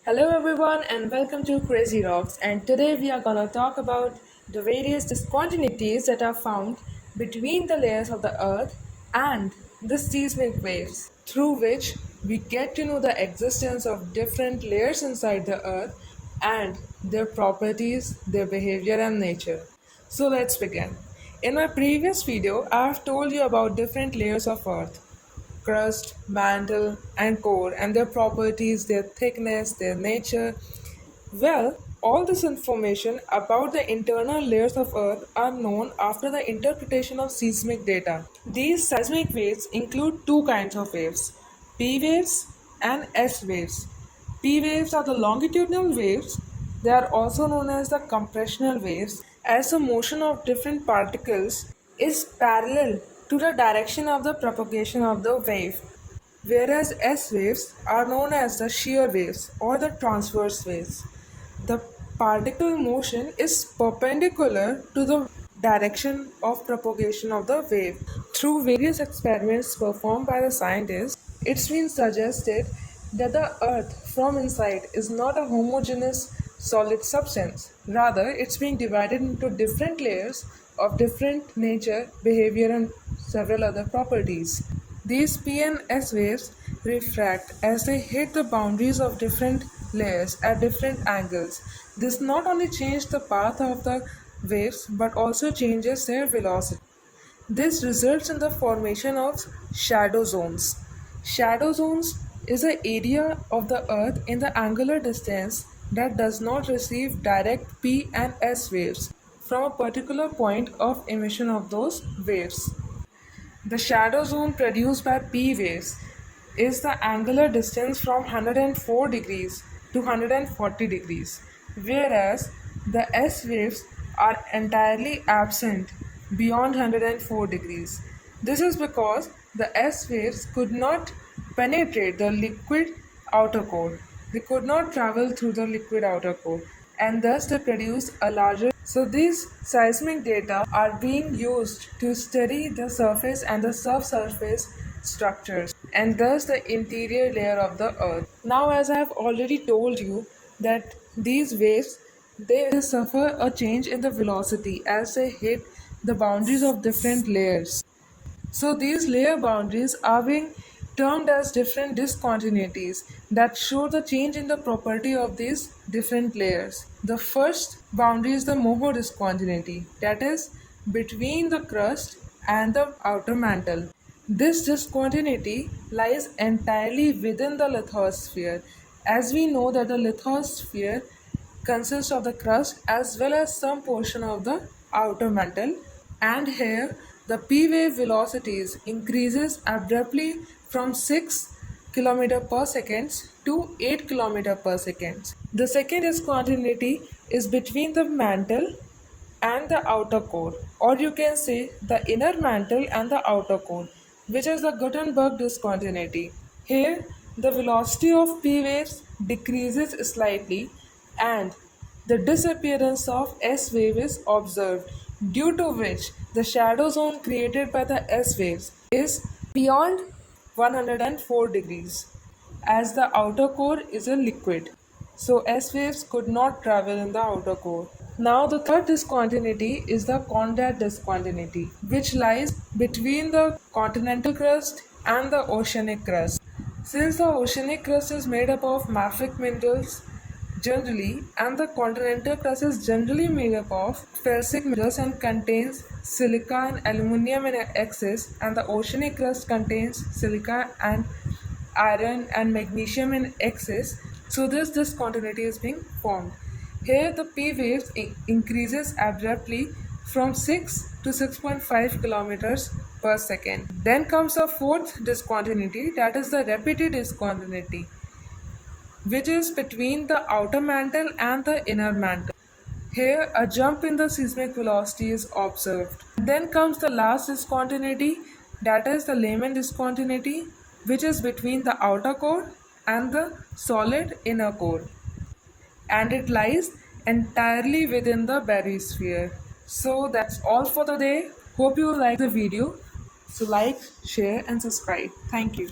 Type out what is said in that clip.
Hello everyone and welcome to Crazy Rocks, and today we are gonna talk about the various discontinuities that are found between the layers of the earth and the seismic waves, through which we get to know the existence of different layers inside the earth and their properties, their behavior and nature. So let's begin. In my previous video, I have told you about different layers of earth: crust, mantle, and core, and their properties, their thickness, their nature. Well, all this information about the internal layers of Earth are known after the interpretation of seismic data. These seismic waves include two kinds of waves: P waves and S waves. P waves are the longitudinal waves. They are also known as the compressional waves, as the motion of different particles is parallel to the direction of the propagation of the wave, whereas S waves are known as the shear waves or the transverse waves. The particle motion is perpendicular to the direction of propagation of the wave. Through various experiments performed by the scientists, it's been suggested that the earth from inside is not a homogeneous solid substance. Rather, it's being divided into different layers of different nature, behavior, and several other properties. These P and S waves refract as they hit the boundaries of different layers at different angles. This not only changes the path of the waves but also changes their velocity. This results in the formation of shadow zones. Shadow zones is an area of the earth in the angular distance that does not receive direct P and S waves from a particular point of emission of those waves. The shadow zone produced by P waves is the angular distance from 104 degrees to 140 degrees, whereas the S waves are entirely absent beyond 104 degrees. This is because the S waves could not penetrate the liquid outer core. They could not travel through the liquid outer core, and thus they produce a larger. So these seismic data are being used to study the surface and the subsurface structures, and thus the interior layer of the earth. Now, as I have already told you, that these waves, they suffer a change in the velocity as they hit the boundaries of different layers. So these layer boundaries are being termed as different discontinuities that show the change in the property of these different layers. The first boundary is the Moho discontinuity, that is between the crust and the outer mantle. This discontinuity lies entirely within the lithosphere, as we know that the lithosphere consists of the crust as well as some portion of the outer mantle, and here the p wave velocities increases abruptly from 6 km per second to 8 km per second. The second discontinuity is between the mantle and the outer core, or you can say the inner mantle and the outer core, which is the Gutenberg discontinuity. Here, the velocity of P waves decreases slightly and the disappearance of S wave is observed, due to which the shadow zone created by the S waves is beyond 104 degrees, as the outer core is a liquid. So S waves could not travel in the outer core. Now the third discontinuity is the Conrad discontinuity, which lies between the continental crust and the oceanic crust. Since the oceanic crust is made up of mafic minerals generally, and the continental crust is generally made up of felsic minerals and contains silica and aluminium in excess, and the oceanic crust contains silica and iron and magnesium in excess, so this discontinuity is being formed. Here the P waves increases abruptly from 6 to 6.5 kilometers per second. Then comes the fourth discontinuity, that is the repeated discontinuity, which is between the outer mantle and the inner mantle. Here a jump in the seismic velocity is observed. Then comes the last discontinuity, that is the Lehman discontinuity, which is between the outer core and the solid inner core, and it lies entirely within the barysphere. So that's all for the day. Hope you like the video. So like, share and subscribe. Thank you.